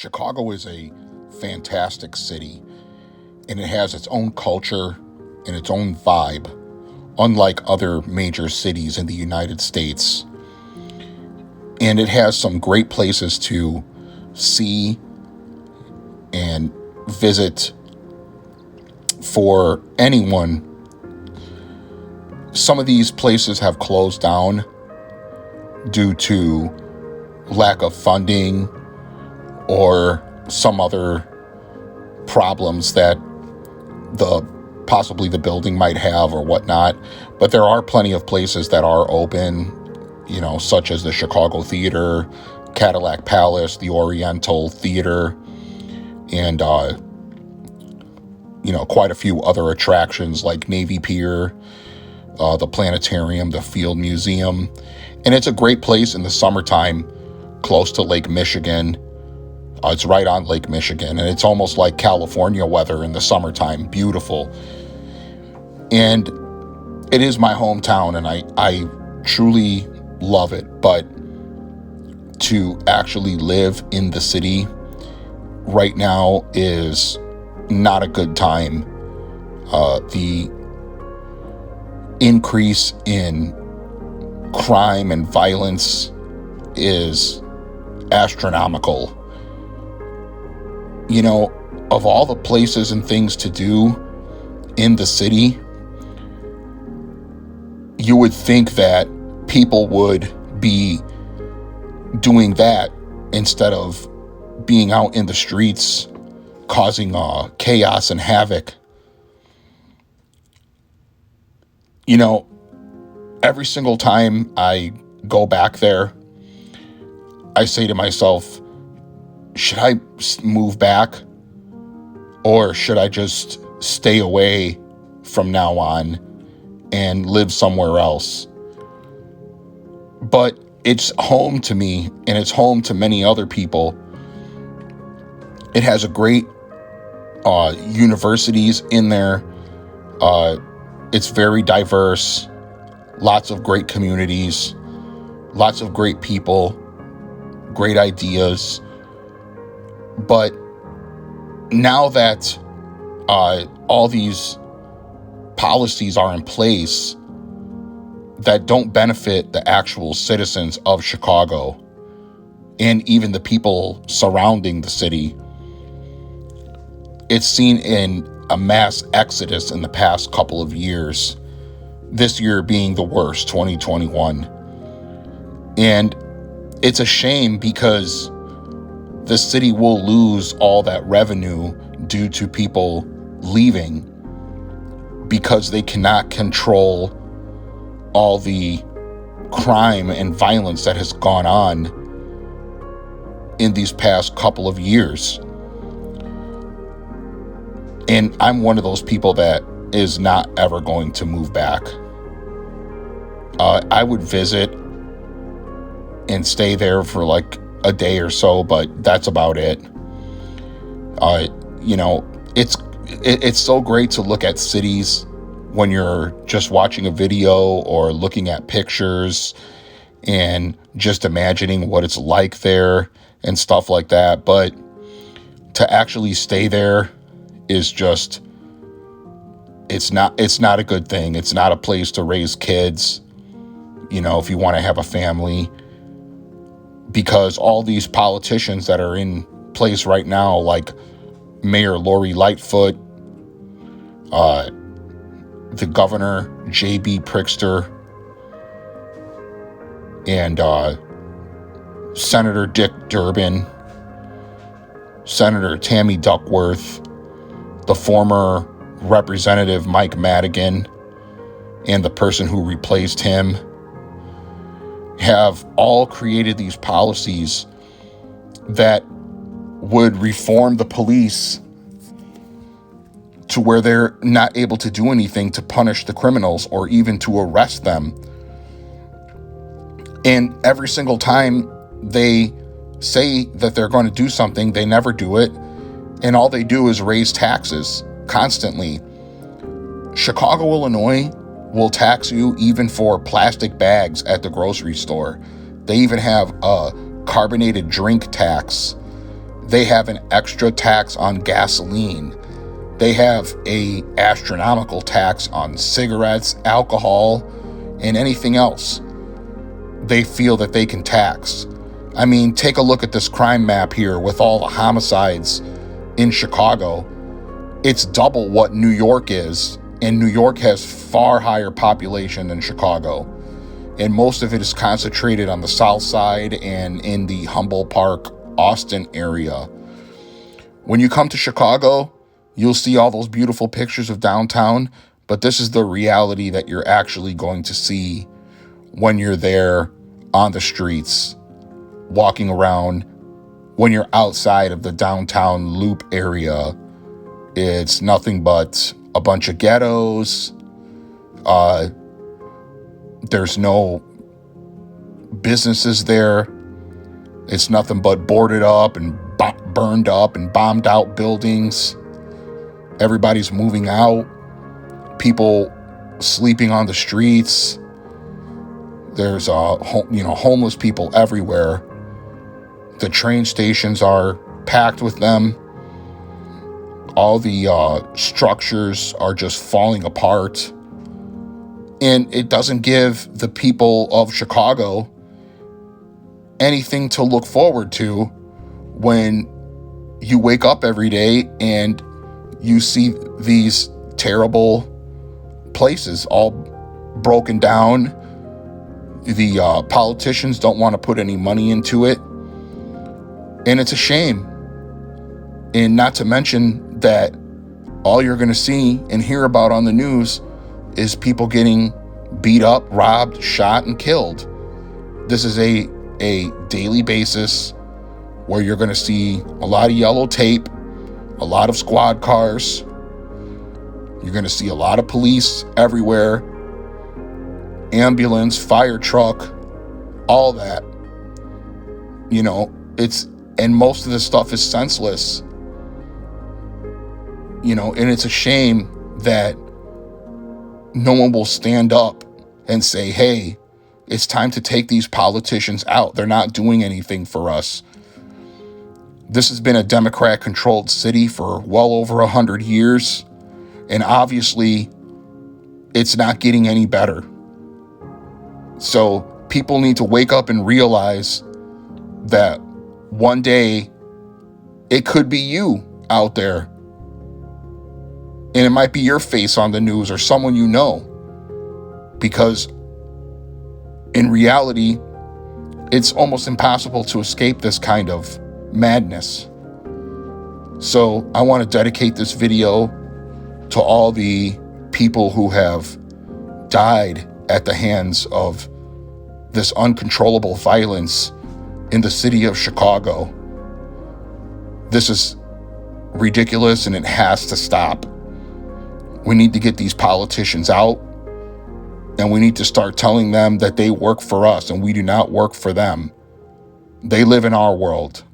Chicago is a fantastic city, and it has its own culture and its own vibe, unlike other major cities in the United States. And it has some great places to see and visit for anyone. Some of these places have closed down due to lack of funding or some other problems that possibly the building might have or whatnot. But there are plenty of places that are open, such as the Chicago Theater, Cadillac Palace, the Oriental Theater, and quite a few other attractions like Navy Pier, the Planetarium, the Field Museum. And it's a great place in the summertime, close to Lake Michigan. It's right on Lake Michigan, and it's almost like California weather in the summertime. Beautiful. And it is my hometown, and I truly love it. But to actually live in the city right now is not a good time. The increase in crime and violence is astronomical. Of all the places and things to do in the city, you would think that people would be doing that instead of being out in the streets causing chaos and havoc. Every single time I go back there, I say to myself, should I move back, or should I just stay away from now on and live somewhere else? But it's home to me, and it's home to many other people. It has a great universities in there. It's very diverse, lots of great communities, lots of great people, great ideas. But now that all these policies are in place that don't benefit the actual citizens of Chicago and even the people surrounding the city, it's seen in a mass exodus in the past couple of years, this year being the worst, 2021. And it's a shame because the city will lose all that revenue due to people leaving because they cannot control all the crime and violence that has gone on in these past couple of years. And I'm one of those people that is not ever going to move back. I would visit and stay there for like a day or so, but that's about it. It's so great to look at cities when you're just watching a video or looking at pictures and just imagining what it's like there and stuff like that. But to actually stay there is just, it's not a good thing. It's not a place to raise kids, if you want to have a family, because all these politicians that are in place right now, like Mayor Lori Lightfoot, the governor, J.B. Pritzker, and Senator Dick Durbin, Senator Tammy Duckworth, the former Representative Mike Madigan, and the person who replaced him, have all created these policies that would reform the police to where they're not able to do anything to punish the criminals or even to arrest them. And every single time they say that they're going to do something, they never do it. And all they do is raise taxes constantly. Chicago, Illinois will tax you even for plastic bags at the grocery store. They even have a carbonated drink tax They have an extra tax on gasoline. They have a astronomical tax on cigarettes, alcohol, and anything else they feel that they can tax. I mean, take a look at this crime map here with all the homicides in Chicago. It's double what New York is, and New York has far higher population than Chicago. And most of it is concentrated on the south side and in the Humboldt Park, Austin area. When you come to Chicago, you'll see all those beautiful pictures of downtown, but this is the reality that you're actually going to see when you're there on the streets, walking around. When you're outside of the downtown loop area, it's nothing but a bunch of ghettos. There's no businesses there. It's nothing but boarded up and burned up and bombed out buildings. Everybody's moving out. People sleeping on the streets. There's homeless people everywhere. The train stations are packed with them. All the structures are just falling apart. And it doesn't give the people of Chicago anything to look forward to when you wake up every day and you see these terrible places all broken down. The politicians don't want to put any money into it. And it's a shame. And not to mention that all you're going to see and hear about on the news is people getting beat up, robbed, shot, and killed. This is a daily basis where you're going to see a lot of yellow tape, a lot of squad cars. You're going to see a lot of police everywhere, ambulance, fire truck, all that. And most of this stuff is senseless. And it's a shame that no one will stand up and say, hey, it's time to take these politicians out. They're not doing anything for us. This has been a Democrat-controlled city for well over 100 years, and obviously, it's not getting any better. So people need to wake up and realize that one day it could be you out there. And it might be your face on the news or someone you know. Because in reality, it's almost impossible to escape this kind of madness. So I want to dedicate this video to all the people who have died at the hands of this uncontrollable violence in the city of Chicago. This is ridiculous and it has to stop. We need to get these politicians out, and we need to start telling them that they work for us and we do not work for them. They live in our world.